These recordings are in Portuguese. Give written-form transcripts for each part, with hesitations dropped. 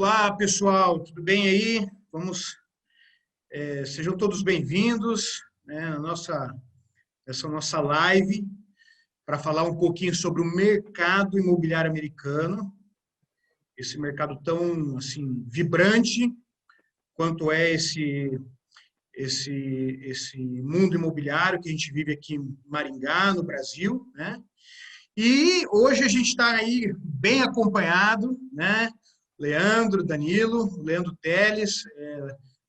Olá, pessoal, tudo bem aí? Sejam todos bem-vindos, né, essa nossa live para falar um pouquinho sobre o mercado imobiliário americano, esse mercado tão assim vibrante quanto é esse mundo imobiliário que a gente vive aqui em Maringá, no Brasil, né? E hoje a gente está aí bem acompanhado, né? Leandro Teles,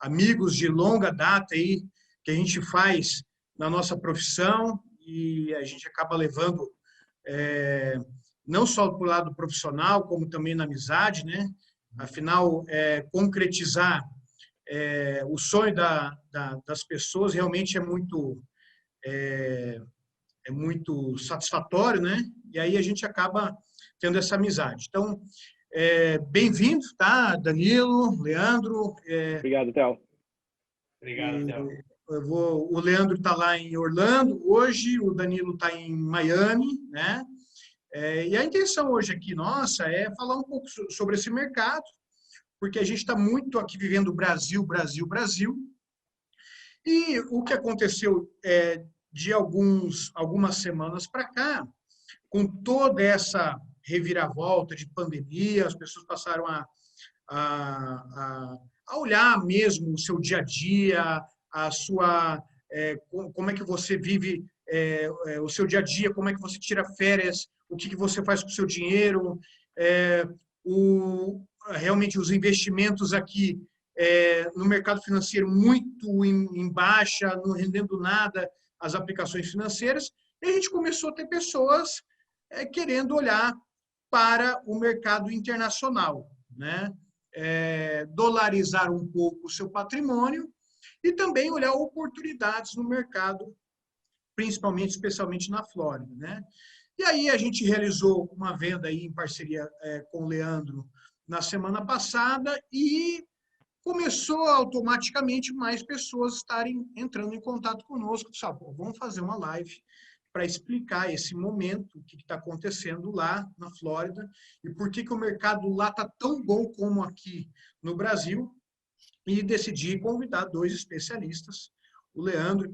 amigos de longa data aí, que a gente faz na nossa profissão e a gente acaba levando não só para o lado profissional, como também na amizade, né? Afinal, concretizar o sonho das pessoas realmente é muito satisfatório, né? E aí a gente acaba tendo essa amizade. Então, bem-vindo, tá? Danilo, Leandro. Obrigado, Theo. Obrigado, Theo. O Leandro está lá em Orlando hoje, o Danilo está em Miami, né? E a intenção hoje aqui nossa é falar um pouco sobre esse mercado, porque a gente está muito aqui vivendo Brasil, Brasil, Brasil. E o que aconteceu de algumas semanas para cá, com toda essa reviravolta de pandemia, as pessoas passaram a olhar mesmo o seu dia a dia, como é que você vive o seu dia a dia, como é que você tira férias, o que você faz com o seu dinheiro, realmente os investimentos aqui no mercado financeiro muito em baixa, não rendendo nada as aplicações financeiras, e a gente começou a ter pessoas querendo olhar para o mercado internacional, né? Dolarizar um pouco o seu patrimônio e também olhar oportunidades no mercado, especialmente na Flórida, né? E aí a gente realizou uma venda aí em parceria com o Leandro na semana passada e começou automaticamente mais pessoas estarem entrando em contato conosco. Sabe, vamos fazer uma live para explicar esse momento, o que está acontecendo lá na Flórida e por que o mercado lá está tão bom como aqui no Brasil. E decidi convidar dois especialistas, o Leandro,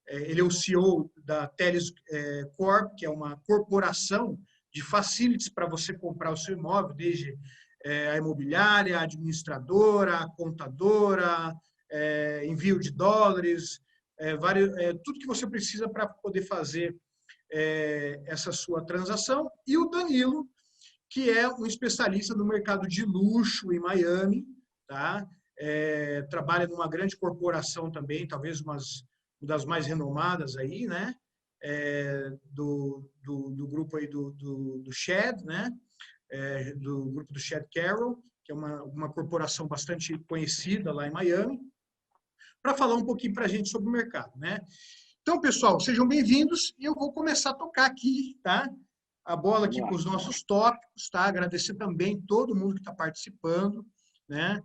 ele é o CEO da Teles Corp, que é uma corporação de facilities para você comprar o seu imóvel, desde a imobiliária, a administradora, a contadora, envio de dólares, tudo que você precisa para poder fazer essa sua transação. E o Danilo, que é um especialista no mercado de luxo em Miami, tá? Trabalha numa grande corporação também, talvez uma das mais renomadas aí, né? Do grupo aí do Shed, né? Do grupo do Shed Carroll, que é uma corporação bastante conhecida lá em Miami, para falar um pouquinho para a gente sobre o mercado, né? Então, pessoal, sejam bem-vindos e eu vou começar a tocar aqui, tá? A bola aqui para os nossos tópicos, tá? Agradecer também todo mundo que está participando, né?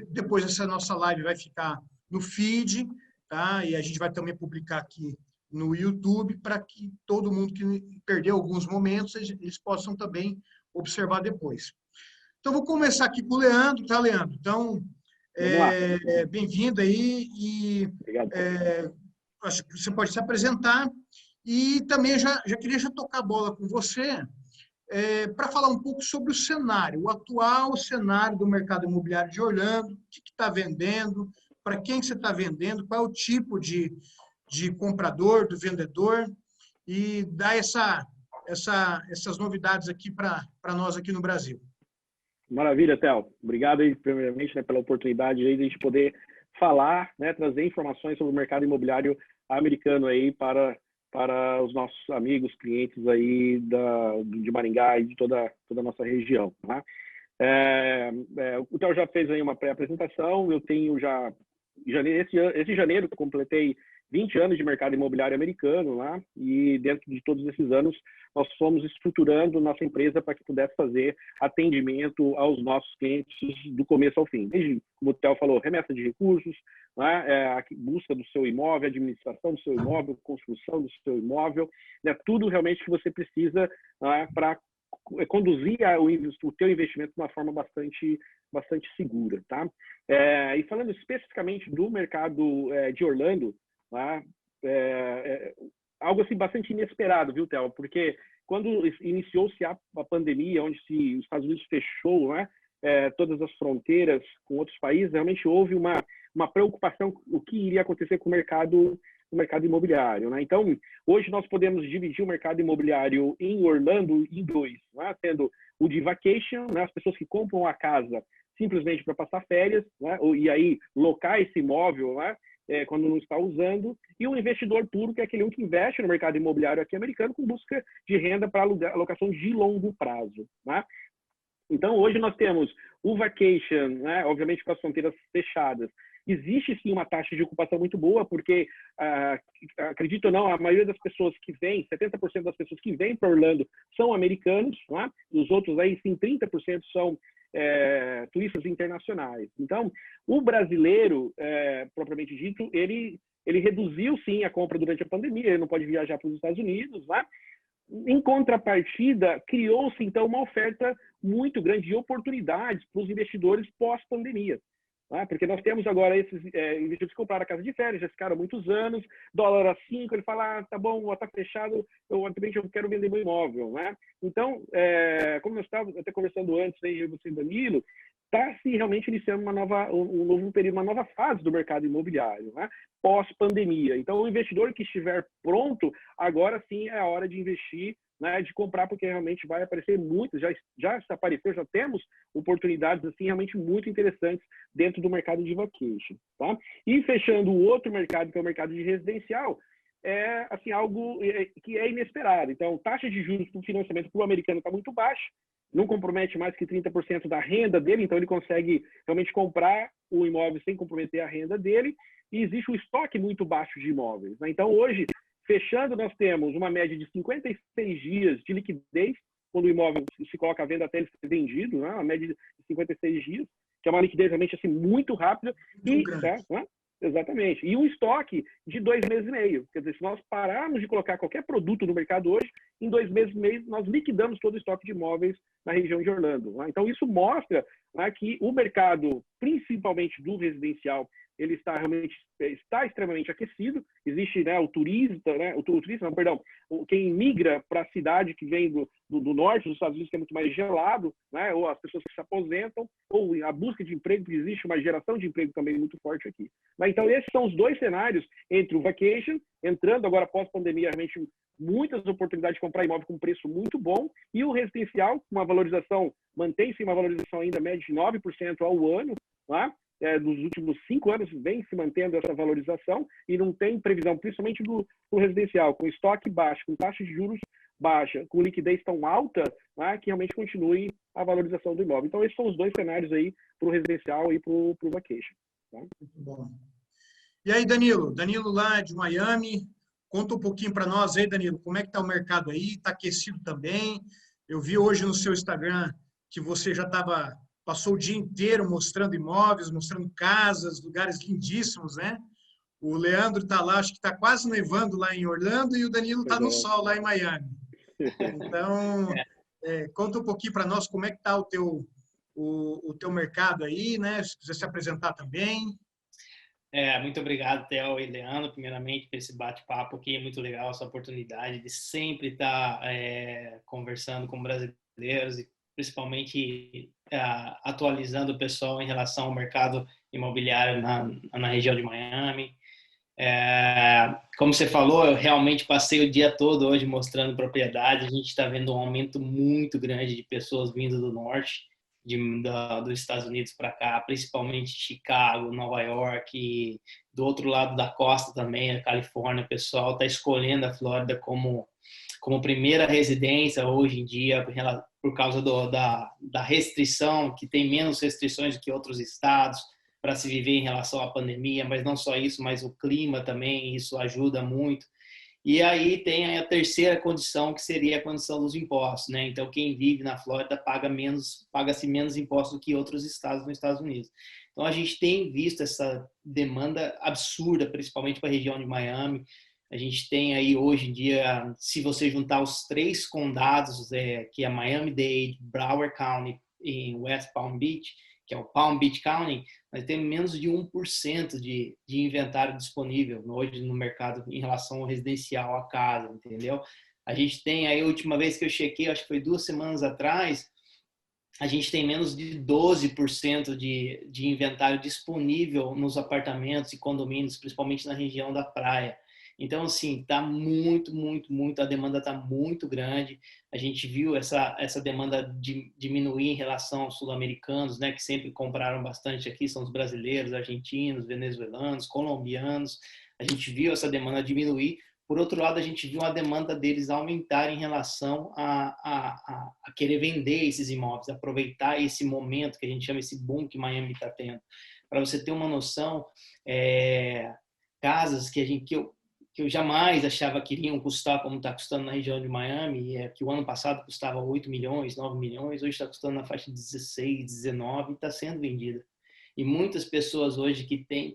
Depois essa nossa live vai ficar no feed, tá? E a gente vai também publicar aqui no YouTube para que todo mundo que perdeu alguns momentos, eles possam também observar depois. Então, vou começar aqui com o Leandro, tá, Leandro? Então, bem-vindo aí e acho que você pode se apresentar e também já queria tocar a bola com você para falar um pouco sobre o atual cenário do mercado imobiliário de Orlando, o que está vendendo, para quem você está vendendo, qual é o tipo de comprador, do vendedor, e dar essas novidades aqui para nós aqui no Brasil. Maravilha, Theo. Obrigado aí, primeiramente, né, pela oportunidade aí de a gente poder falar, né, trazer informações sobre o mercado imobiliário americano aí para os nossos amigos, clientes aí de Maringá e de toda a nossa região. Tá? O Theo já fez aí uma pré-apresentação, eu tenho já, esse janeiro que eu completei 20 anos de mercado imobiliário americano lá, e dentro de todos esses anos nós fomos estruturando nossa empresa para que pudesse fazer atendimento aos nossos clientes do começo ao fim. Desde, como o Theo falou, remessa de recursos, né, a busca do seu imóvel, administração do seu imóvel, construção do seu imóvel, né, tudo realmente que você precisa, né, para conduzir o teu investimento de uma forma bastante segura, tá? E falando especificamente do mercado de Orlando, tá? Algo assim bastante inesperado, viu, Theo? Porque quando iniciou-se a pandemia, onde os Estados Unidos fechou, né, todas as fronteiras com outros países, realmente houve uma preocupação com o que iria acontecer com o mercado imobiliário, né? Então, hoje nós podemos dividir o mercado imobiliário em Orlando em dois, né? Sendo o de vacation, né? As pessoas que compram a casa simplesmente para passar férias, né? E aí locar esse imóvel, né? Quando não está usando, e o investidor puro, que é aquele que investe no mercado imobiliário aqui americano com busca de renda para alocação de longo prazo, né? Então, hoje nós temos o vacation, né? Obviamente com as fronteiras fechadas. Existe sim uma taxa de ocupação muito boa, porque, acredito ou não, a maioria das pessoas que vêm, 70% das pessoas que vêm para Orlando são americanos, né? Os outros aí, sim, 30% são turistas internacionais. Então, o brasileiro, propriamente dito, ele reduziu sim a compra durante a pandemia, ele não pode viajar para os Estados Unidos, né? Em contrapartida, criou-se então uma oferta muito grande de oportunidades para os investidores pós-pandemia. Né? Porque nós temos agora esses investidores que compraram a casa de férias, já ficaram muitos anos, dólar a 5, ele fala, tá bom, está fechado, eu quero vender meu imóvel. Né? Então, como nós estávamos até conversando antes, aí, eu e você, Danilo, está-se realmente iniciando um novo período, uma nova fase do mercado imobiliário, né? Pós-pandemia. Então, o investidor que estiver pronto, agora sim é a hora de investir, né, de comprar, porque realmente vai aparecer muitas, já apareceu, já temos oportunidades assim realmente muito interessantes dentro do mercado de vacation, tá? E fechando o outro mercado, que é o mercado de residencial, é assim algo que é inesperado. Então, taxa de juros para o financiamento para o americano está muito baixa, não compromete mais que 30% da renda dele, então ele consegue realmente comprar o imóvel sem comprometer a renda dele, e existe um estoque muito baixo de imóveis, né? Então, hoje, fechando, nós temos uma média de 56 dias de liquidez, quando o imóvel se coloca à venda até ele ser vendido, né? Uma média de 56 dias, que é uma liquidez realmente assim, muito rápida. Muito grande. Né? Exatamente. E um estoque de 2 meses e meio. Quer dizer, se nós pararmos de colocar qualquer produto no mercado hoje, em 2 meses e meio, nós liquidamos todo o estoque de imóveis na região de Orlando. Né? Então, isso mostra, né, que o mercado, principalmente do residencial, ele está extremamente aquecido. Existe, né, o turista, né, quem migra para a cidade que vem do norte dos Estados Unidos, que é muito mais gelado, né, ou as pessoas que se aposentam, ou a busca de emprego, porque existe uma geração de emprego também muito forte aqui. Mas, então, esses são os dois cenários entre o vacation, entrando agora pós-pandemia, realmente muitas oportunidades de comprar imóvel com preço muito bom, e o residencial, uma valorização, mantém-se uma valorização ainda média de 9% ao ano, tá? Dos últimos 5 anos vem se mantendo essa valorização e não tem previsão, principalmente do residencial, com estoque baixo, com taxa de juros baixa, com liquidez tão alta, né, que realmente continue a valorização do imóvel. Então, esses são os dois cenários aí para o residencial e para o vacation. Tá? Muito bom. E aí, Danilo? Danilo lá de Miami, conta um pouquinho para nós aí, Danilo, como é que está o mercado aí? Está aquecido também? Eu vi hoje no seu Instagram que você já passou o dia inteiro mostrando imóveis, mostrando casas, lugares lindíssimos, né? O Leandro está lá, acho que está quase nevando lá em Orlando, e o Danilo está no sol lá em Miami. Então, conta um pouquinho para nós como é que está o teu mercado aí, né? Se quiser se apresentar também. Muito obrigado, Theo e Leandro, primeiramente, por esse bate-papo aqui. É muito legal essa oportunidade de sempre estar conversando com brasileiros e principalmente atualizando o pessoal em relação ao mercado imobiliário na região de Miami. Como você falou, eu realmente passei o dia todo hoje mostrando propriedade. A gente está vendo um aumento muito grande de pessoas vindo do norte, dos Estados Unidos para cá, principalmente Chicago, Nova York, e do outro lado da costa também, a Califórnia. O pessoal está escolhendo a Flórida como primeira residência hoje em dia, por causa da restrição, que tem menos restrições do que outros estados para se viver em relação à pandemia, mas não só isso, mas o clima também, isso ajuda muito. E aí tem a terceira condição, que seria a condição dos impostos, né? Então, quem vive na Flórida paga-se menos impostos do que outros estados nos Estados Unidos. Então, a gente tem visto essa demanda absurda, principalmente para a região de Miami. A gente tem aí hoje em dia, se você juntar os 3 condados, que é Miami-Dade, Broward County e West Palm Beach, que é o Palm Beach County, nós temos menos de 1% de inventário disponível hoje no mercado em relação ao residencial, à casa, entendeu? A gente tem aí, a última vez que eu chequei, acho que foi 2 semanas atrás, a gente tem menos de 12% de inventário disponível nos apartamentos e condomínios, principalmente na região da praia. Então, assim, tá muito, a demanda está muito grande. A gente viu essa demanda diminuir em relação aos sul-americanos, né, que sempre compraram bastante aqui, são os brasileiros, argentinos, venezuelanos, colombianos. A gente viu essa demanda diminuir. Por outro lado, a gente viu a demanda deles aumentar em relação a querer vender esses imóveis, aproveitar esse momento que a gente chama esse boom que Miami está tendo. Para você ter uma noção, casas que eu jamais achava que iriam custar como está custando na região de Miami, que o ano passado custava 8 milhões, 9 milhões, hoje está custando na faixa de 16, 19 e está sendo vendida. E muitas pessoas hoje que tem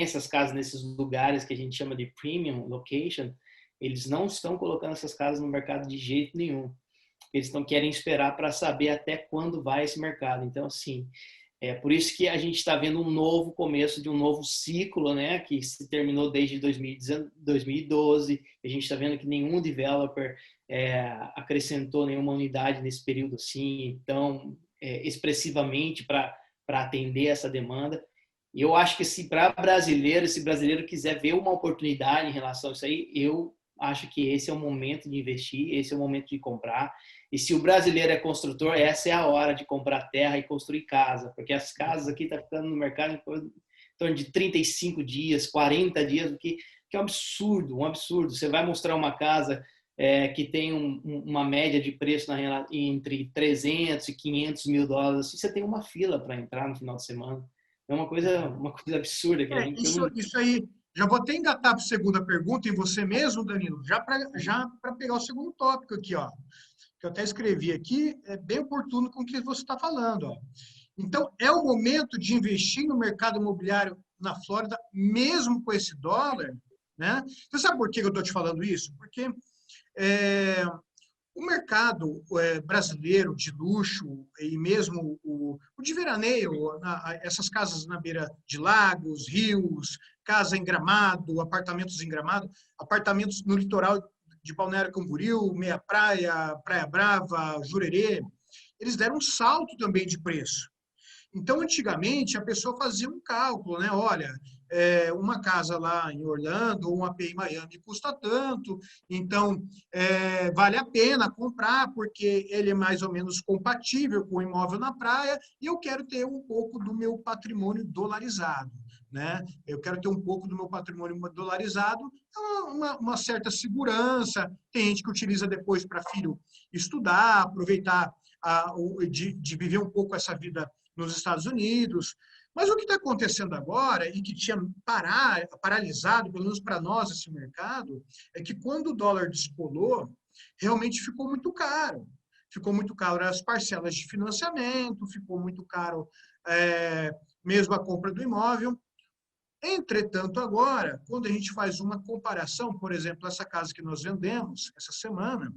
essas casas nesses lugares que a gente chama de premium location, eles não estão colocando essas casas no mercado de jeito nenhum. Eles querem esperar para saber até quando vai esse mercado. Então, assim, é por isso que a gente está vendo um novo começo de um novo ciclo, né, que se terminou desde 2012. A gente está vendo que nenhum developer acrescentou nenhuma unidade nesse período assim, tão expressivamente para atender essa demanda. E eu acho que se brasileiro quiser ver uma oportunidade em relação a isso aí, eu acho que esse é o momento de investir, esse é o momento de comprar. E se o brasileiro é construtor, essa é a hora de comprar terra e construir casa, porque as casas aqui estão ficando no mercado em torno de 35 dias, 40 dias, o que é um absurdo, um absurdo. Você vai mostrar uma casa que tem uma média de preço entre 300 e 500 mil dólares, assim, você tem uma fila para entrar no final de semana. É uma coisa absurda. Isso aí, já vou até engatar para a segunda pergunta em você mesmo, Danilo, já para pegar o segundo tópico aqui, ó, que eu até escrevi aqui, é bem oportuno com o que você está falando. Ó. Então, é o momento de investir no mercado imobiliário na Flórida, mesmo com esse dólar, né? Você sabe por que eu estou te falando isso? Porque o mercado brasileiro de luxo e mesmo o de veraneio, essas casas na beira de lagos, rios, casa em Gramado, apartamentos em Gramado, apartamentos no litoral de Balneário Camboriú, Meia Praia, Praia Brava, Jurerê, eles deram um salto também de preço. Então, antigamente, a pessoa fazia um cálculo, né? Olha, uma casa lá em Orlando ou um AP em Miami custa tanto, então vale a pena comprar porque ele é mais ou menos compatível com o imóvel na praia e eu quero ter um pouco do meu patrimônio dolarizado, né? Eu quero ter um pouco do meu patrimônio dolarizado, uma certa segurança. Tem gente que utiliza depois para filho estudar, aproveitar de viver um pouco essa vida nos Estados Unidos. Mas o que está acontecendo agora, e que tinha paralisado, pelo menos para nós, esse mercado, é que quando o dólar descolou, realmente ficou muito caro. Ficou muito caro as parcelas de financiamento, ficou muito caro mesmo a compra do imóvel. Entretanto, agora, quando a gente faz uma comparação, por exemplo, essa casa que nós vendemos essa semana,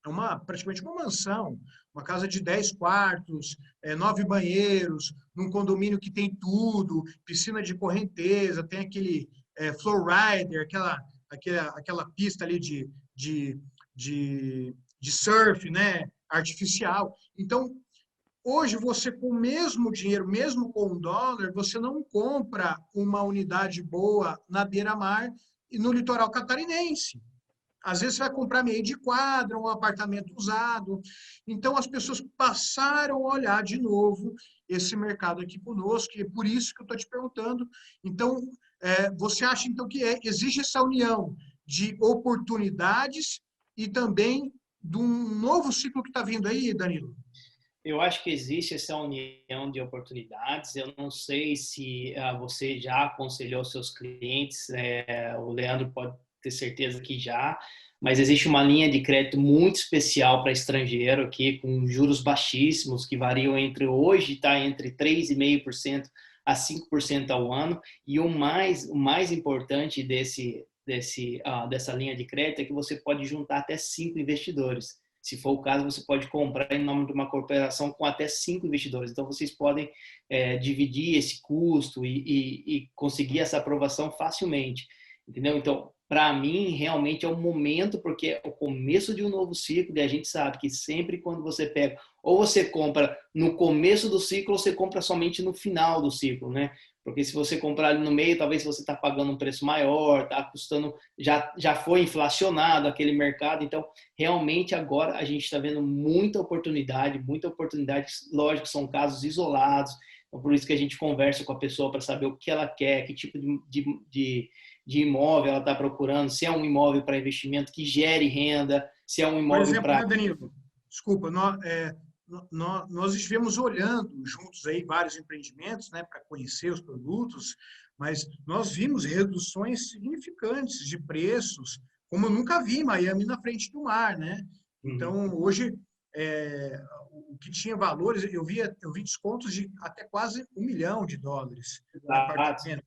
é praticamente uma mansão, uma casa de 10 quartos, 9 banheiros, num condomínio que tem tudo, piscina de correnteza, tem aquele flow rider, aquela pista ali de surf, né, artificial. Então, hoje, você com o mesmo dinheiro, mesmo com um dólar, você não compra uma unidade boa na beira-mar e no litoral catarinense. Às vezes você vai comprar meio de quadra, um apartamento usado. Então, as pessoas passaram a olhar de novo esse mercado aqui conosco, e é por isso que eu estou te perguntando. Então, você acha então que existe essa união de oportunidades e também de um novo ciclo que está vindo aí, Danilo? Eu acho que existe essa união de oportunidades. Eu não sei se você já aconselhou seus clientes, o Leandro pode ter certeza que já, mas existe uma linha de crédito muito especial para estrangeiro aqui, com juros baixíssimos, que variam hoje está entre 3,5% a 5% ao ano, e o mais importante dessa linha de crédito é que você pode juntar até 5 investidores. Se for o caso, você pode comprar em nome de uma corporação com até 5 investidores. Então, vocês podem dividir esse custo e conseguir essa aprovação facilmente. Entendeu? Então, para mim, realmente é um momento, porque é o começo de um novo ciclo e a gente sabe que sempre quando você pega, ou você compra no começo do ciclo, ou você compra somente no final do ciclo, né? Porque se você comprar ali no meio, talvez você está pagando um preço maior, está custando, já foi inflacionado aquele mercado. Então, realmente agora a gente está vendo muita oportunidade. Lógico, são casos isolados. Então, por isso que a gente conversa com a pessoa para saber o que ela quer, que tipo de imóvel ela está procurando, se é um imóvel para investimento que gere renda, se é um imóvel para... Por exemplo, Danilo, desculpa, nós estivemos olhando juntos aí vários empreendimentos, né, para conhecer os produtos, mas nós vimos reduções significantes de preços, como eu nunca vi em Miami na frente do mar, né? Então, hoje, o que tinha valores, eu vi descontos de até quase $1 milhão no apartamento.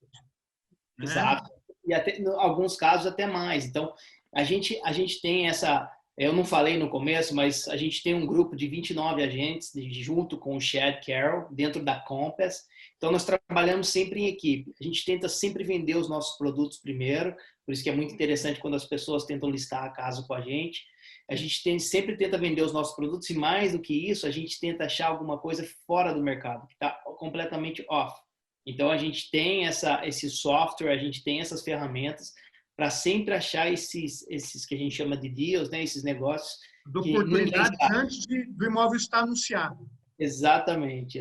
Exato. E até, em alguns casos até mais. Então, a gente tem essa... Eu não falei no começo, mas a gente tem um grupo de 29 agentes junto com o Chad Carroll, dentro da Compass. Então, nós trabalhamos sempre em equipe. A gente tenta sempre vender os nossos produtos primeiro, por isso que é muito interessante quando as pessoas tentam listar a casa com a gente. A gente sempre tenta vender os nossos produtos e, mais do que isso, a gente tenta achar alguma coisa fora do mercado, que está completamente off. Então, a gente tem esse software, a gente tem essas ferramentas para sempre achar esses que a gente chama de deals, né? Esses negócios de oportunidades antes do imóvel estar anunciado. Exatamente,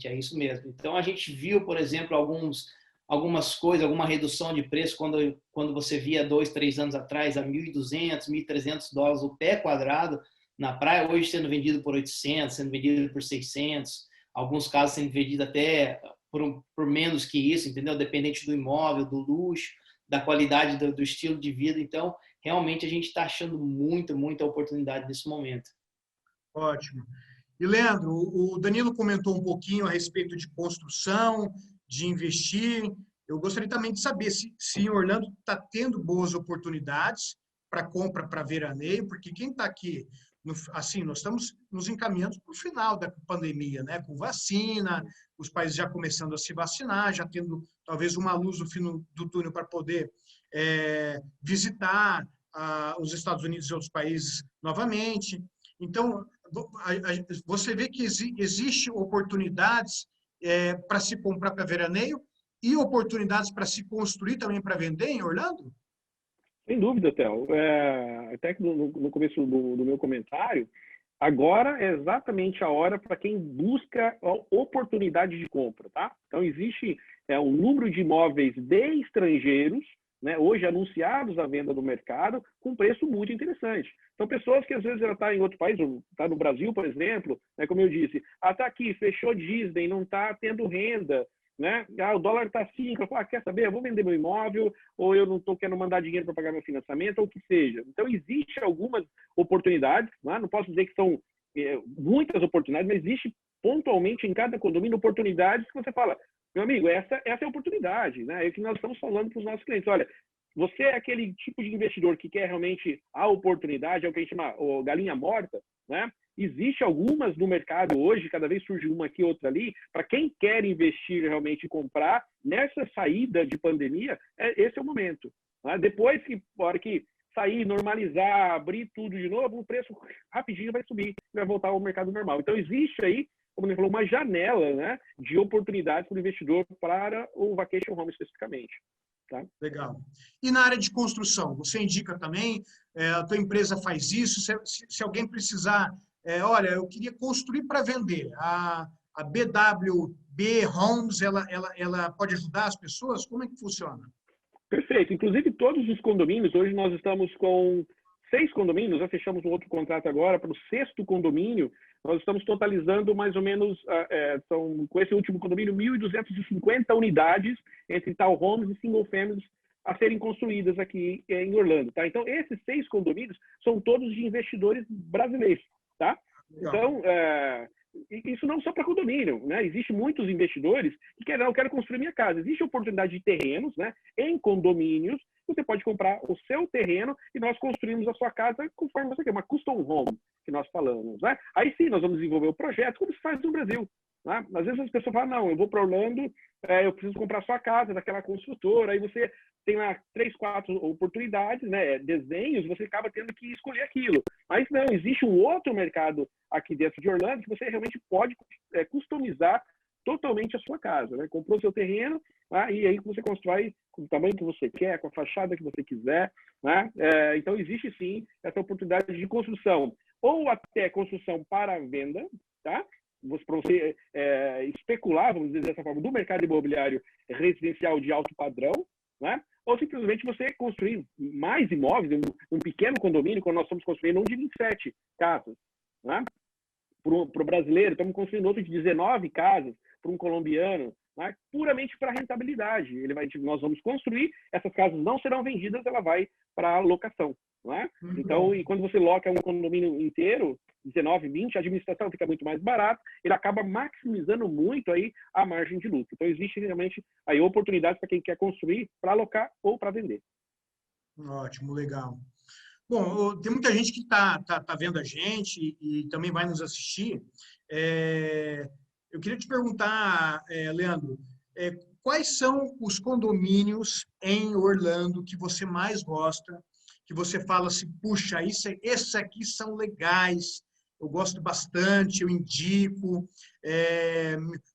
é isso mesmo. Então, a gente viu, por exemplo, algumas coisas, alguma redução de preço quando você via 2, 3 anos atrás a $1.200, $1.300 o pé quadrado na praia, hoje sendo vendido por 800, sendo vendido por 600, alguns casos sendo vendido até por menos que isso, entendeu? Dependente do imóvel, do luxo, da qualidade do estilo de vida. Então, realmente, a gente está achando muita oportunidade nesse momento. Ótimo. E, Leandro, o Danilo comentou um pouquinho a respeito de construção, de investir. Eu gostaria também de saber se em Orlando está tendo boas oportunidades para compra, para veraneio, porque quem está aqui, assim, nós estamos nos encaminhando para o final da pandemia, né? Com vacina, os países já começando a se vacinar, já tendo talvez uma luz no fim do túnel para poder visitar os Estados Unidos e outros países novamente. Então, você vê que existe oportunidades para se comprar para veraneio e oportunidades para se construir também para vender em Orlando? Sem dúvida, Theo. Até que no começo do meu comentário, agora é exatamente a hora para quem busca oportunidade de compra, tá? Então, existe um número de imóveis de estrangeiros, né, hoje anunciados à venda no mercado, com preço muito interessante. Então, pessoas que às vezes ela está em outro país, está no Brasil, por exemplo, né, como eu disse, está aqui, fechou Disney, não está tendo renda, né? O dólar está 5, eu falo, quer saber, eu vou vender meu imóvel, ou eu não estou querendo mandar dinheiro para pagar meu financiamento, ou o que seja. Então, existe algumas oportunidades, né? Não posso dizer que são muitas oportunidades, mas existe pontualmente em cada condomínio oportunidades que você fala, meu amigo, essa é a oportunidade, né? É o que nós estamos falando para os nossos clientes. Olha, você é aquele tipo de investidor que quer realmente a oportunidade, é o que a gente chama galinha morta, né? Existe algumas no mercado hoje, cada vez surge uma aqui, outra ali, para quem quer investir realmente e comprar, nessa saída de pandemia, esse é o momento. Né? Depois que, a hora que sair, normalizar, abrir tudo de novo, o preço rapidinho vai subir, vai voltar ao mercado normal. Então, existe aí, como ele falou, uma janela, né, de oportunidades para o investidor para o vacation home especificamente. Tá? Legal. E na área de construção, você indica também, a tua empresa faz isso, se alguém precisar, olha, eu queria construir para vender, a BWB Homes, ela pode ajudar as pessoas? Como é que funciona? Perfeito. Inclusive, todos os condomínios, hoje nós estamos com 6 condomínios, já fechamos um outro contrato agora para o 6º condomínio, nós estamos totalizando mais ou menos, com esse último condomínio, 1.250 unidades entre townhomes e single families a serem construídas aqui em Orlando. Tá? Então, esses 6 condomínios são todos de investidores brasileiros. Tá? Então, isso não só para condomínio, né? Existem muitos investidores que querem, eu quero construir minha casa. Existe oportunidade de terrenos, né, em condomínios, você pode comprar o seu terreno e nós construímos a sua casa conforme você quer, uma custom home, que nós falamos, né? Aí sim, nós vamos desenvolver o projeto, como se faz no Brasil. Né? Às vezes as pessoas falam, não, eu vou para Orlando, eu preciso comprar a sua casa daquela construtora, aí você tem lá 3, 4 oportunidades, né, desenhos, você acaba tendo que escolher aquilo. Mas não, existe um outro mercado aqui dentro de Orlando que você realmente pode customizar totalmente a sua casa, né? Comprou seu terreno, e aí você constrói com o tamanho que você quer, com a fachada que você quiser, né? Então existe sim essa oportunidade de construção, ou até construção para venda, tá? Para você especular, vamos dizer dessa forma, do mercado imobiliário residencial de alto padrão, né? Ou simplesmente você construir mais imóveis, um pequeno condomínio, quando nós estamos construindo um de 27 casas, né? Para o brasileiro, estamos construindo outro de 19 casas para um colombiano, né? Puramente para rentabilidade. Nós vamos construir, essas casas não serão vendidas, ela vai para locação. Né? Então, e quando você loca um condomínio inteiro, 19, 20, a administração fica muito mais barata, ele acaba maximizando muito aí a margem de lucro. Então, existe realmente aí oportunidades para quem quer construir, para alocar ou para vender. Ótimo, legal. Bom, tem muita gente que está vendo a gente e também vai nos assistir. Eu queria te perguntar, Leandro, quais são os condomínios em Orlando que você mais gosta, que você fala assim, puxa, esses aqui são legais, eu gosto bastante, eu indico.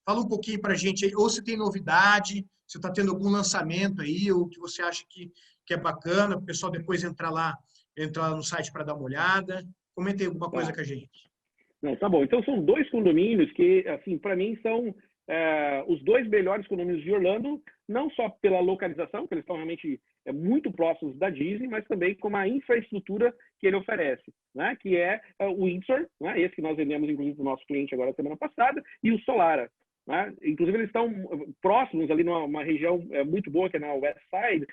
Fala um pouquinho para a gente aí, ou se tem novidade, se está tendo algum lançamento aí, ou que você acha que é bacana, o pessoal depois entrar lá no site para dar uma olhada. Comente alguma coisa com a gente. Não, tá bom. Então, são 2 condomínios que, assim, para mim, são os 2 melhores condomínios de Orlando, não só pela localização, que eles estão realmente muito próximos da Disney, mas também com a infraestrutura que ele oferece, né? Que é o Windsor, né? Esse que nós vendemos, inclusive, para o nosso cliente agora semana passada, e o Solara. Né? Inclusive, eles estão próximos ali numa região muito boa, que é na West Side.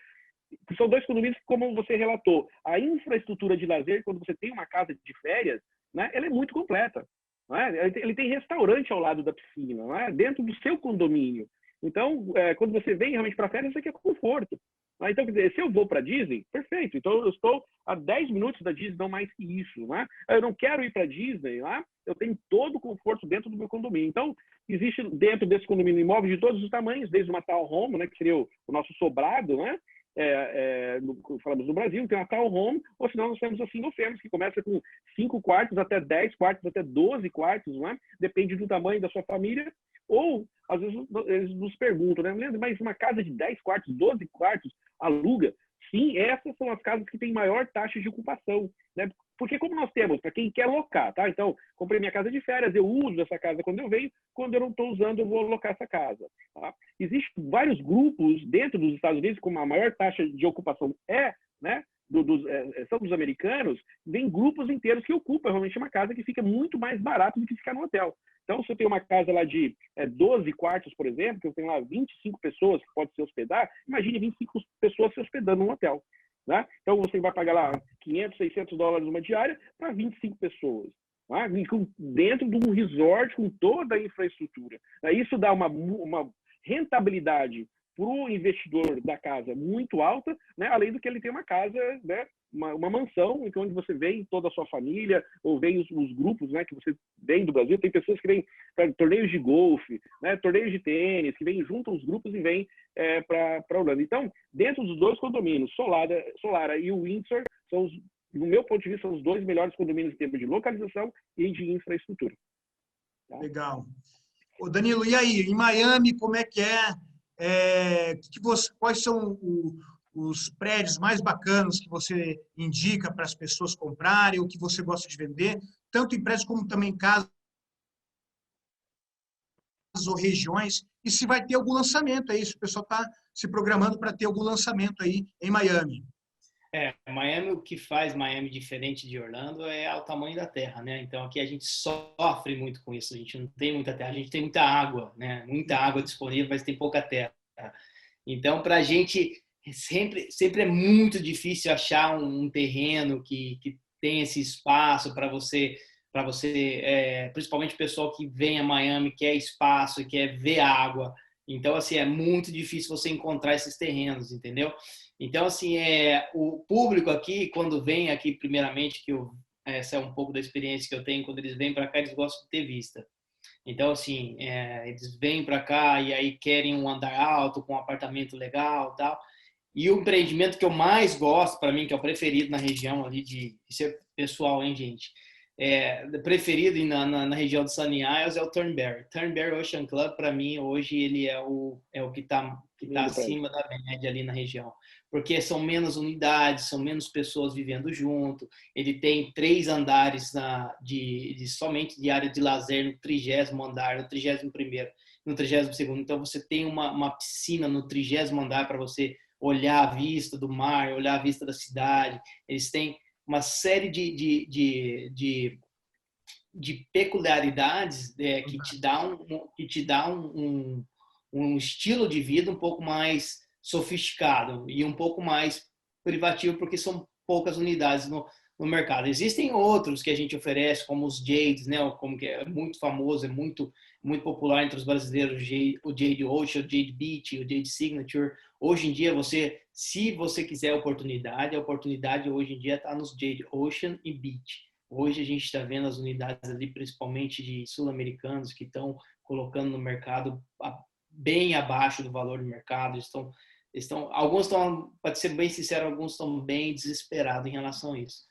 São 2 condomínios que, como você relatou, a infraestrutura de lazer, quando você tem uma casa de férias, né, ela é muito completa. Né? Ele tem restaurante ao lado da piscina, né, dentro do seu condomínio. Então, quando você vem realmente para férias, você quer conforto. Né? Então, quer dizer, se eu vou para Disney, perfeito. Então, eu estou a 10 minutos da Disney, não mais que isso. Né? Eu não quero ir para Disney, né? Eu tenho todo o conforto dentro do meu condomínio. Então, existe dentro desse condomínio imóveis de todos os tamanhos, desde uma townhome, né, que seria o nosso sobrado, né? Falamos no Brasil, tem uma townhome, ou senão nós temos a single family, que começa com 5 quartos, até 10 quartos, até 12 quartos, né? Depende do tamanho da sua família. Ou, às vezes, eles nos perguntam, né? Leandro, mas uma casa de 10 quartos, 12 quartos, aluga? Sim, essas são as casas que têm maior taxa de ocupação, né? Porque como nós temos, para quem quer locar, tá? Então, comprei minha casa de férias, eu uso essa casa quando eu venho, quando eu não estou usando, eu vou alocar essa casa. Tá? Existem vários grupos dentro dos Estados Unidos, como a maior taxa de ocupação né? São dos americanos, vem grupos inteiros que ocupam realmente uma casa que fica muito mais barato do que ficar no hotel. Então, se eu tenho uma casa lá de 12 quartos, por exemplo, que eu tenho lá 25 pessoas que podem se hospedar, imagine 25 pessoas se hospedando num hotel. Né? Então, você vai pagar lá $500, $600 uma diária para 25 pessoas. Né? Dentro de um resort com toda a infraestrutura. Isso dá uma rentabilidade para o investidor da casa muito alta, né? Além do que ele tem uma casa, né? Uma mansão, onde você vem toda a sua família, ou vem os grupos, né? Que você vem do Brasil. Tem pessoas que vêm para torneios de golfe, né? Torneios de tênis, que vêm juntam os grupos e vêm para Orlando. Então, dentro dos 2 condomínios, Solara e o Windsor, no meu ponto de vista, são os 2 melhores condomínios em termos de localização e de infraestrutura. Tá? Legal. Ô Danilo, e aí, em Miami, como é que é? Quais são os prédios mais bacanas que você indica para as pessoas comprarem, ou que você gosta de vender, tanto em prédios como também em casas ou regiões, e se vai ter algum lançamento aí, se o pessoal está se programando para ter algum lançamento aí em Miami. Miami, o que faz Miami diferente de Orlando é o tamanho da terra, né? Então aqui a gente sofre muito com isso, a gente não tem muita terra, a gente tem muita água, né? Muita água disponível, mas tem pouca terra. Então, para a gente sempre é muito difícil achar um terreno que tem esse espaço para você, principalmente o pessoal que vem a Miami, quer espaço e quer ver água. Então, assim, é muito difícil você encontrar esses terrenos, entendeu? Então, assim, o público aqui, quando vem aqui, primeiramente, essa é um pouco da experiência que eu tenho, quando eles vêm para cá, eles gostam de ter vista. Então, assim, eles vêm para cá e aí querem um andar alto, com um apartamento legal e tal. E o empreendimento que eu mais gosto, para mim, que é o preferido na região ali isso é pessoal, hein, gente? Preferido na região de Sunny Isles é o Turnberry. Turnberry Ocean Club, para mim, hoje, ele é o que tá acima da média ali na região. Porque são menos unidades, são menos pessoas vivendo junto. Ele tem 3 andares somente de área de lazer no 30º andar, no 31º, no 32º. Então, você tem uma piscina no 30º andar para você olhar a vista do mar, olhar a vista da cidade. Eles têm uma série de peculiaridades que te dá um estilo de vida um pouco mais sofisticado e um pouco mais privativo, porque são poucas unidades no mercado. Existem outros que a gente oferece, como os Jades, né? Como que é muito famoso, é muito popular entre os brasileiros, o Jade Ocean, o Jade Beach, o Jade Signature. Hoje em dia, se você quiser a oportunidade hoje em dia está nos Jade Ocean e Beach. Hoje a gente está vendo as unidades ali, principalmente de sul-americanos, que estão colocando no mercado bem abaixo do valor do mercado. Alguns estão, pode ser bem sincero, alguns estão bem desesperados em relação a isso.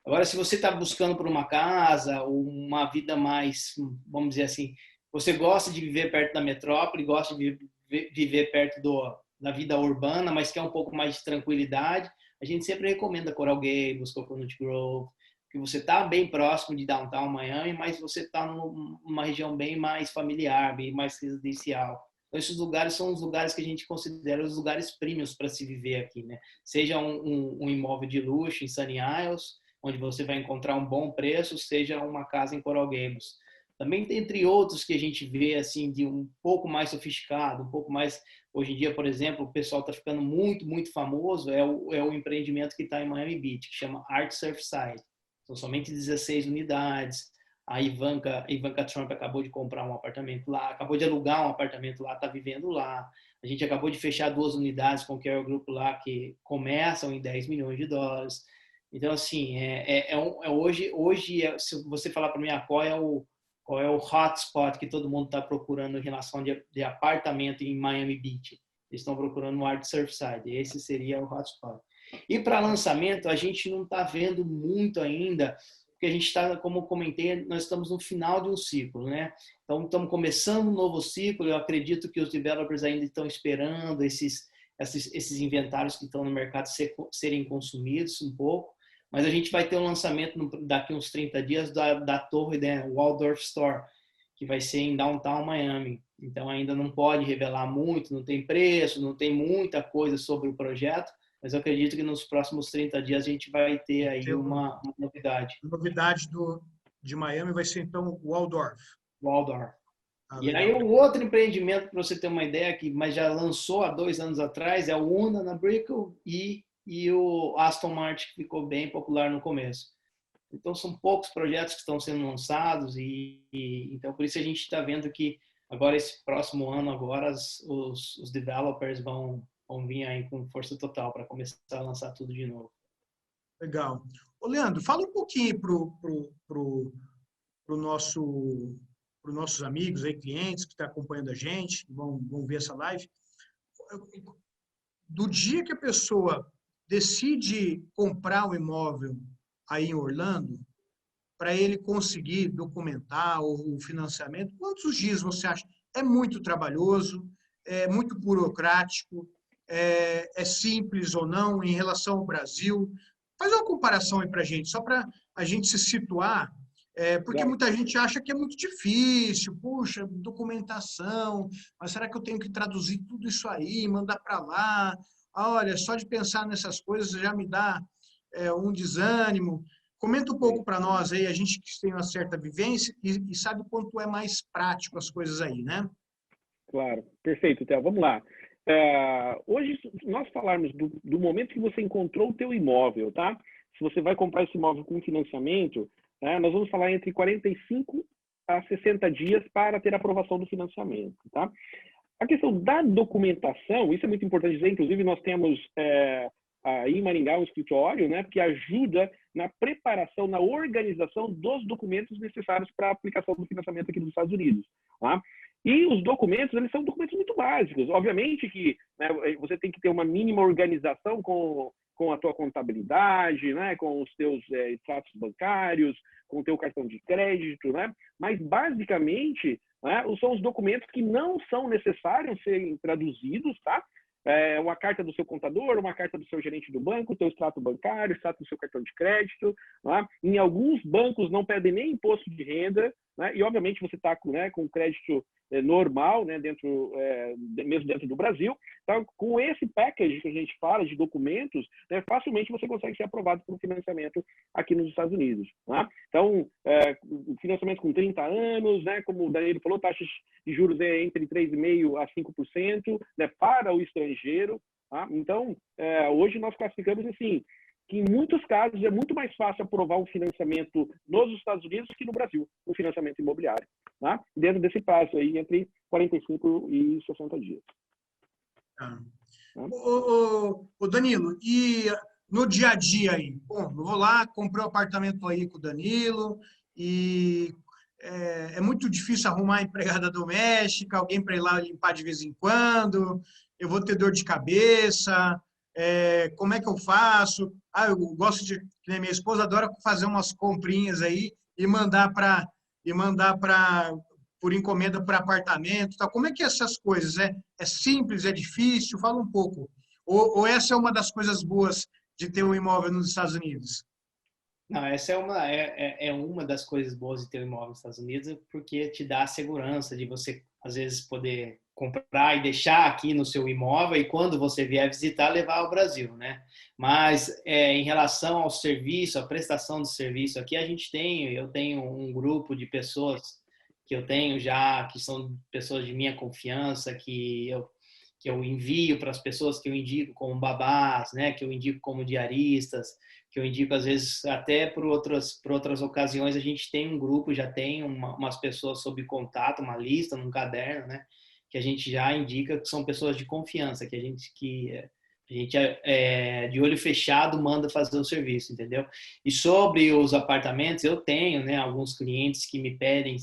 Agora, se você está buscando por uma casa ou uma vida mais, vamos dizer assim, você gosta de viver perto da metrópole, gosta de viver perto da vida urbana, mas quer um pouco mais de tranquilidade, a gente sempre recomenda Coral Gables, Coconut Grove, que você está bem próximo de Downtown Miami, mas você está numa região bem mais familiar, bem mais residencial. Então, esses lugares são os lugares que a gente considera os lugares premiums para se viver aqui, né? Seja um imóvel de luxo em Sunny Isles, onde você vai encontrar um bom preço, seja uma casa em Coral Gables. Também tem entre outros que a gente vê assim de um pouco mais sofisticado, um pouco mais hoje em dia, por exemplo, o pessoal está ficando muito famoso, é o empreendimento que está em Miami Beach, que chama Art Surfside. São somente 16 unidades. A Ivanka Trump acabou de comprar um apartamento lá, acabou de alugar um apartamento lá, está vivendo lá. A gente acabou de fechar 2 unidades com o Care Group lá, que começam em $10 milhões. Então, assim, hoje se você falar para mim, qual é o hotspot que todo mundo está procurando em relação de apartamento em Miami Beach? Eles estão procurando no Art Surfside. Esse seria o hotspot. E para lançamento, a gente não está vendo muito ainda, porque a gente está, como eu comentei, nós estamos no final de um ciclo, né? Então, estamos começando um novo ciclo. Eu acredito que os developers ainda estão esperando esses inventários que estão no mercado serem consumidos um pouco. Mas a gente vai ter um lançamento daqui uns 30 dias da torre, né, Waldorf Store, que vai ser em Downtown Miami. Então, ainda não pode revelar muito, não tem preço, não tem muita coisa sobre o projeto, mas eu acredito que nos próximos 30 dias a gente vai ter aí uma novidade. A novidade de Miami vai ser, então, o Waldorf. Waldorf. E aí, um outro empreendimento, para você ter uma ideia, mas já lançou há 2 anos atrás, é o Una na Brickell e o Aston Martin, que ficou bem popular no começo. Então, são poucos projetos que estão sendo lançados então, por isso a gente está vendo que agora, esse próximo ano, agora os developers vão vir aí com força total para começar a lançar tudo de novo. Legal. Ô, Leandro, fala um pouquinho para os nossos amigos aí, clientes que estão acompanhando a gente, vão ver essa live. Do dia que a pessoa decide comprar um imóvel aí em Orlando, para ele conseguir documentar o financiamento, quantos dias você acha? É muito trabalhoso, é muito burocrático, é simples ou não em relação ao Brasil? Faz uma comparação aí para a gente, só para a gente se situar, porque muita gente acha que é muito difícil, puxa, documentação, mas será que eu tenho que traduzir tudo isso aí, mandar para lá? Olha, só de pensar nessas coisas já me dá um desânimo. Comenta um pouco para nós aí, a gente que tem uma certa vivência e sabe quanto é mais prático as coisas aí, né? Claro, perfeito, Theo. Vamos lá. Hoje, se nós falarmos do momento que você encontrou o teu imóvel, tá? Se você vai comprar esse imóvel com financiamento, nós vamos falar entre 45 a 60 dias para ter aprovação do financiamento, tá? A questão da documentação, isso é muito importante dizer, inclusive nós temos aí em Maringá um escritório, né, que ajuda na preparação, na organização dos documentos necessários para a aplicação do financiamento aqui nos Estados Unidos. Tá? E os documentos, eles são documentos muito básicos. Obviamente que, né, você tem que ter uma mínima organização com a tua contabilidade, né, com os teus extratos bancários, com o teu cartão de crédito, né? Mas, basicamente, né, são os documentos que não são necessários serem traduzidos, tá? Uma carta do seu contador, uma carta do seu gerente do banco, o seu extrato bancário, o extrato do seu cartão de crédito. Né? Em alguns bancos não pedem nem imposto de renda, né? E obviamente você está com crédito normal, né? Mesmo dentro do Brasil. Então, com esse package que a gente fala de documentos, né? Facilmente você consegue ser aprovado para um financiamento aqui nos Estados Unidos. Né? Então, financiamento com 30 anos, né? Como o Danilo falou, taxas de juros entre 3,5% a 5%, né? Para o estrangeiro. Tá? Então, hoje nós classificamos assim, que em muitos casos é muito mais fácil aprovar um financiamento nos Estados Unidos que no Brasil, um financiamento imobiliário, tá? Dentro desse prazo aí, entre 45 e 60 dias. Tá? O Danilo, e no dia a dia aí? Bom, eu vou lá, comprei um apartamento aí com o Danilo e é muito difícil arrumar empregada doméstica, alguém para ir lá limpar de vez em quando, eu vou ter dor de cabeça, como é que eu faço? Eu gosto de, que minha esposa adora fazer umas comprinhas aí e mandar por encomenda para apartamento, tal. Como é que é essas coisas? É simples, é difícil? Fala um pouco. Ou essa é uma das coisas boas de ter um imóvel nos Estados Unidos? Não, essa é uma das coisas boas de ter um imóvel nos Estados Unidos, porque te dá a segurança de você, às vezes, poder comprar e deixar aqui no seu imóvel e quando você vier visitar, levar ao Brasil, né? Mas em relação ao serviço, à prestação de serviço, aqui eu tenho um grupo de pessoas que eu tenho já, que são pessoas de minha confiança, que eu envio para as pessoas que eu indico como babás, né? Que eu indico como diaristas, que eu indico às vezes até por outras ocasiões. A gente tem um grupo, já tem umas pessoas sob contato, uma lista num caderno, né? Que a gente já indica que são pessoas de confiança, que a gente de olho fechado manda fazer o serviço, entendeu? E sobre os apartamentos, eu tenho, né, alguns clientes que me pedem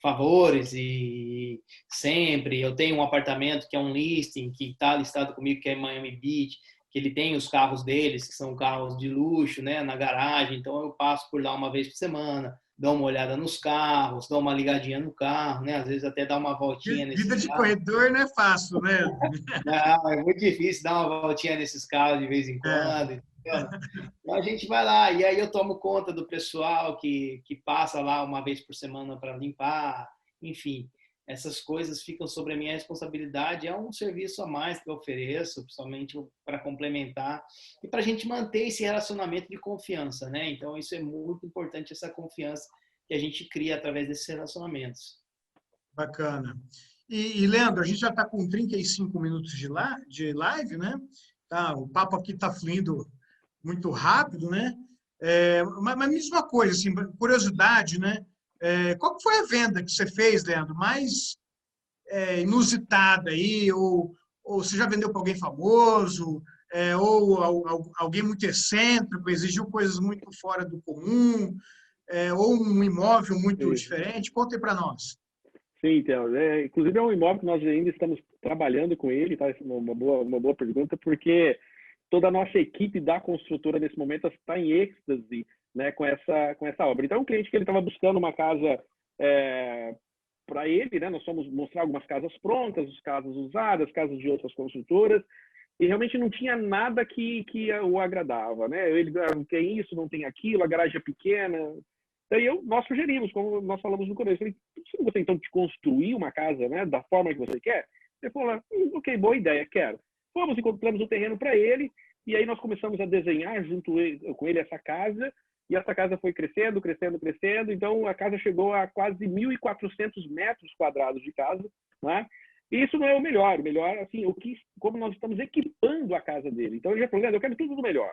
favores e sempre eu tenho um apartamento que é um listing que está listado comigo, que é em Miami Beach, que ele tem os carros deles, que são carros de luxo, né, na garagem. Então eu passo por lá uma vez por semana, dou uma olhada nos carros, dou uma ligadinha no carro, né? Às vezes até dá uma voltinha nesse Vida de carro. corredor não é fácil, né? Não, é muito difícil dar uma voltinha nesses carros de vez em quando. Então a gente vai lá e aí eu tomo conta do pessoal que passa lá uma vez por semana para limpar, enfim. Essas coisas ficam sobre a minha responsabilidade. É um serviço a mais que eu ofereço, principalmente para complementar e para a gente manter esse relacionamento de confiança, né? Então, isso é muito importante, essa confiança que a gente cria através desses relacionamentos. Bacana. E Leandro, a gente já está com 35 minutos de live, né? Tá, o papo aqui está fluindo muito rápido, né? Mas me diz uma coisa, assim, curiosidade, né? Qual foi a venda que você fez, Leandro, mais inusitada aí? Ou você já vendeu para alguém famoso? Ou alguém muito excêntrico, exigiu coisas muito fora do comum? Ou um imóvel muito diferente? Conta aí para nós. Sim, então, inclusive é um imóvel que nós ainda estamos trabalhando com ele, tá? Uma boa pergunta, porque toda a nossa equipe da construtora nesse momento está em êxtase, né, com essa obra. Então, o cliente que ele estava buscando uma casa para ele, né, nós fomos mostrar algumas casas prontas, casas usadas, casas de outras construtoras, e realmente não tinha nada que o agradava, né? Ele não tem isso, não tem aquilo, a garagem é pequena. Daí nós sugerimos, como nós falamos no começo, falei, se você então te construir uma casa, né, da forma que você quer, ele falou, ok, boa ideia, quero. Fomos, encontramos um terreno para ele, e aí nós começamos a desenhar junto com ele essa casa, e essa casa foi crescendo, crescendo, crescendo, então a casa chegou a quase 1.400 metros quadrados de casa, né? E isso não é o melhor, assim, como nós estamos equipando a casa dele. Então ele já falou, eu quero tudo do melhor.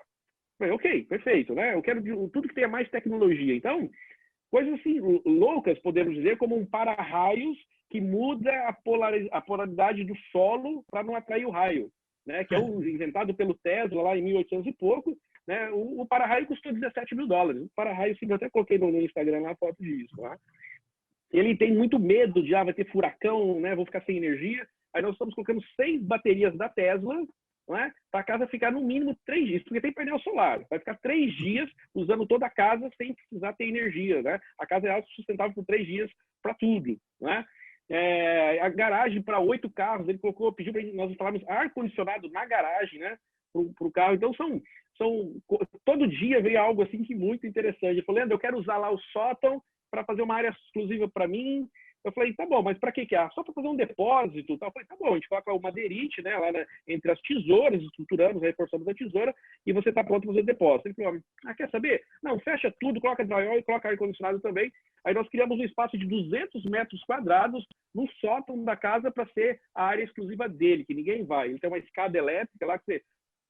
Falei, ok, perfeito, né? Eu quero tudo que tenha mais tecnologia. Então, coisas assim loucas, podemos dizer, como um para-raios que muda a polaridade do solo para não atrair o raio, né? Que é inventado pelo Tesla lá em 1800 e pouco, né? O para-raio custou $17 mil. O para-raio, eu até coloquei no Instagram lá a foto disso, tá? Ele tem muito medo de, vai ter furacão, né? Vou ficar sem energia. Aí nós estamos colocando 6 baterias da Tesla, né? Para a casa ficar no mínimo 3 dias, porque tem painel solar. Vai ficar 3 dias usando toda a casa sem precisar ter energia, né? A casa é autossustentável por 3 dias para tudo, né? A garagem para 8 carros, ele pediu para nós instalarmos ar-condicionado na garagem, né? Para o carro. Então, todo dia veio algo assim que muito interessante. Ele falou, Leandro, eu quero usar lá o sótão para fazer uma área exclusiva para mim. Eu falei, tá bom, mas para que é? Só para fazer um depósito. Tal. Eu falei, tá bom, a gente coloca o madeirite, né, lá entre as tesouras, estruturamos, reforçamos a tesoura e você está pronto para fazer o depósito. Ele falou, quer saber? Não, fecha tudo, coloca drywall e coloca ar-condicionado também. Aí nós criamos um espaço de 200 metros quadrados no sótão da casa para ser a área exclusiva dele, que ninguém vai. Ele tem uma escada elétrica lá que você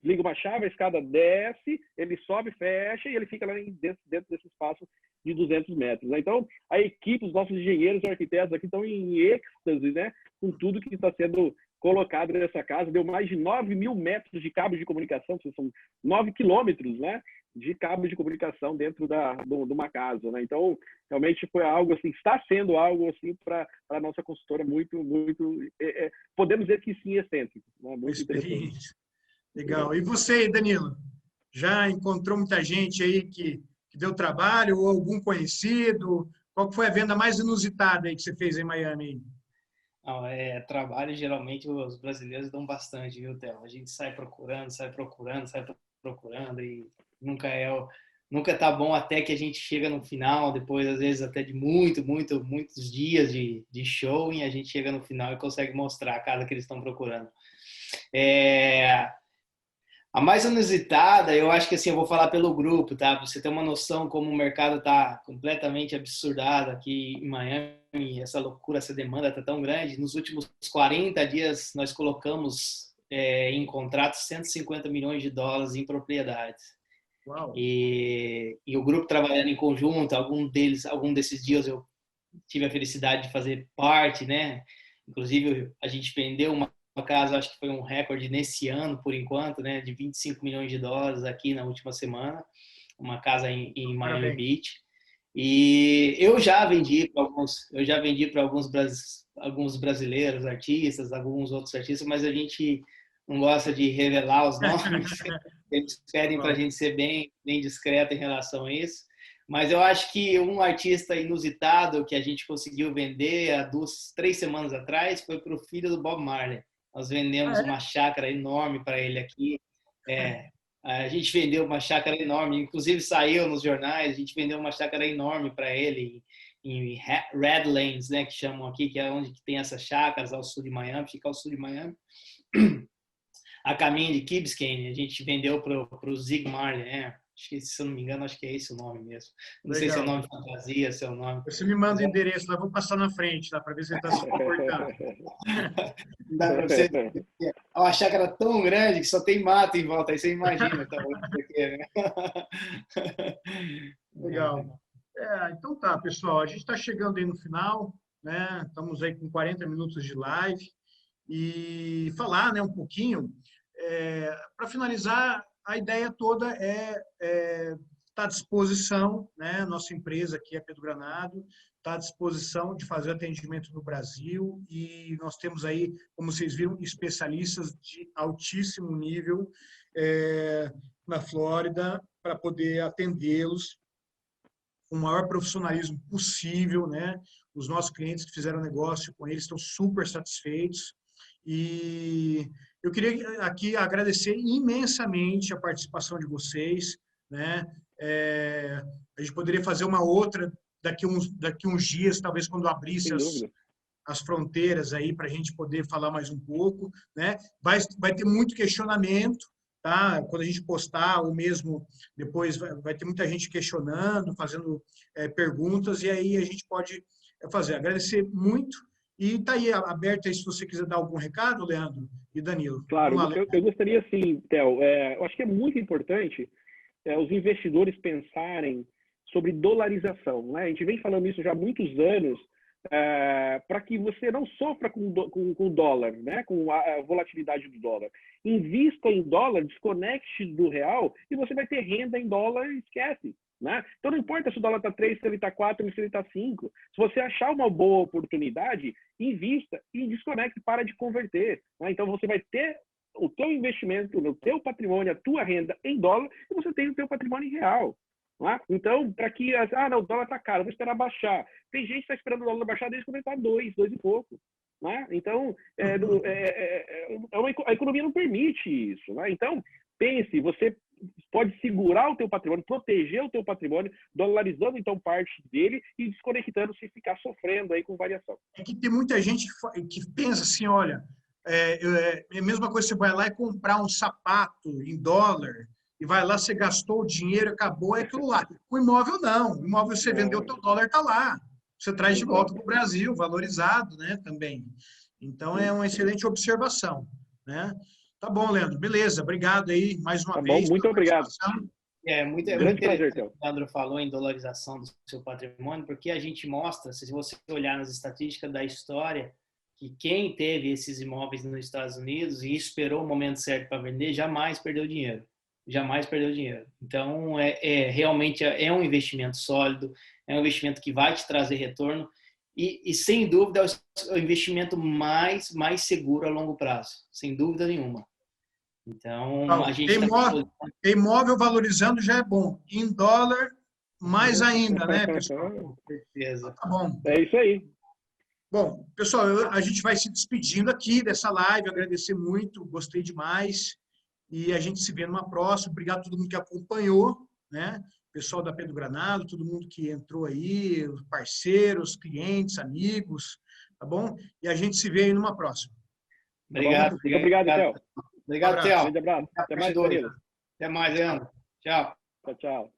liga uma chave, a escada desce, ele sobe, fecha e ele fica lá dentro desse espaço de 200 metros. Né? Então, a equipe, os nossos engenheiros e arquitetos aqui estão em êxtase, né, com tudo que está sendo colocado nessa casa. Deu mais de 9 mil metros de cabos de comunicação, são 9 quilômetros, né, de cabos de comunicação dentro de uma casa. Né? Então, realmente foi algo assim, está sendo algo assim para a nossa consultora muito, podemos dizer que sim, excêntrico. Né? Muito interessante. Legal. E você, Danilo? Já encontrou muita gente aí que deu trabalho ou algum conhecido? Qual foi a venda mais inusitada aí que você fez em Miami? Não, trabalho, geralmente, os brasileiros dão bastante, viu, Theo? A gente sai procurando e nunca tá bom até que a gente chega no final, depois, às vezes, até de muitos dias de show, e a gente chega no final e consegue mostrar a casa que eles estão procurando. A mais inusitada, eu acho que assim, eu vou falar pelo grupo, tá? Pra você ter uma noção como o mercado está completamente absurdado aqui em Miami, essa loucura, essa demanda está tão grande. Nos últimos 40 dias, nós colocamos em contrato $150 milhões em propriedades. Uau. E o grupo trabalhando em conjunto, algum desses dias eu tive a felicidade de fazer parte, né? Inclusive, a gente vendeu uma casa, acho que foi um recorde nesse ano, por enquanto, né, de $25 milhões aqui na última semana, uma casa em Miami Beach. E eu já vendi para alguns brasileiros, artistas, alguns outros artistas, mas a gente não gosta de revelar os nomes. Eles pedem para a gente ser bem discreto em relação a isso. Mas eu acho que um artista inusitado que a gente conseguiu vender há 3 semanas atrás foi para o filho do Bob Marley. Nós vendemos uma chácara enorme para ele aqui. A gente vendeu uma chácara enorme, inclusive saiu nos jornais. A gente vendeu uma chácara enorme para ele em Redlands, né, que chamam aqui, que é onde tem essas chácaras ao sul de Miami, fica ao sul de Miami. A caminho de Key Biscayne, a gente vendeu para o Zig Marley, né? Acho que, se eu não me engano, acho que é esse o nome mesmo. Não sei se é nome de fantasia, se é o nome. Você me manda o endereço, lá vou passar na frente, tá? Para ver se ele está se comportando. Dá para você. É uma chácara tão grande que só tem mato em volta, aí você imagina. Tá bom, né? Legal. Então tá, pessoal, a gente está chegando aí no final, né? Estamos aí com 40 minutos de live e falar, né, um pouquinho. Para finalizar, a ideia toda está à disposição, né? Nossa empresa aqui é Pedro Granado, está à disposição de fazer atendimento no Brasil e nós temos aí, como vocês viram, especialistas de altíssimo nível na Flórida para poder atendê-los com o maior profissionalismo possível, né? Os nossos clientes que fizeram negócio com eles estão super satisfeitos e eu queria aqui agradecer imensamente a participação de vocês, né? A gente poderia fazer uma outra daqui uns dias, talvez quando abrisse as fronteiras aí para a gente poder falar mais um pouco, né? Vai ter muito questionamento, tá? Quando a gente postar, ou mesmo depois vai ter muita gente questionando, fazendo perguntas, e aí a gente pode fazer. Agradecer muito. E está aí aberto aí, se você quiser dar algum recado, Leandro e Danilo. Claro, eu gostaria sim, Theo. Eu acho que é muito importante os investidores pensarem sobre dolarização. Né? A gente vem falando isso já há muitos anos, para que você não sofra com o dólar, né? Com a volatilidade do dólar. Invista em dólar, desconecte do real e você vai ter renda em dólar e esquece. Né? Então não importa se o dólar está 3, se ele está 4, se ele está 5. Se você achar uma boa oportunidade, invista e desconecte, para de converter. Né? Então você vai ter o teu investimento, o teu patrimônio, a tua renda em dólar e você tem o teu patrimônio em real. Né? Então, para que... não, o dólar está caro, vou esperar baixar. Tem gente que está esperando o dólar baixar desde quando ele está 2 e pouco. Né? Então, a economia não permite isso. Né? Então, pense, você pode segurar o teu patrimônio, proteger o teu patrimônio, dolarizando então parte dele e desconectando se ficar sofrendo aí com variação. É que tem muita gente que pensa assim, olha, é a mesma coisa, você vai lá e comprar um sapato em dólar, e vai lá, você gastou o dinheiro, acabou, é aquilo lá. O imóvel não, o imóvel você vendeu, o teu dólar está lá. Você traz de volta para o Brasil, valorizado, né, também. Então, é uma excelente observação, né? Tá bom, Leandro. Beleza, obrigado aí mais uma vez. Bom, muito obrigado. Muito grande prazer, o que o Leandro falou em dolarização do seu patrimônio, porque a gente mostra, se você olhar nas estatísticas da história, que quem teve esses imóveis nos Estados Unidos e esperou o momento certo para vender, jamais perdeu dinheiro. Jamais perdeu dinheiro. Então, realmente é um investimento sólido, é um investimento que vai te trazer retorno e sem dúvida, é o investimento mais seguro a longo prazo, sem dúvida nenhuma. Então, a gente imóvel valorizando já é bom. Em dólar, mais ainda, né, pessoal? Com certeza. Tá bom. É isso aí. Bom, pessoal, a gente vai se despedindo aqui dessa live. Agradecer muito, gostei demais. E a gente se vê numa próxima. Obrigado a todo mundo que acompanhou, né? Pessoal da Pedro Granado, todo mundo que entrou aí, os parceiros, clientes, amigos, tá bom? E a gente se vê aí numa próxima. Obrigado. Muito obrigado, Theo. Obrigado, Theo. Grande abraço. Até mais, Danilo. Até mais, Leandro. Tchau. Tchau.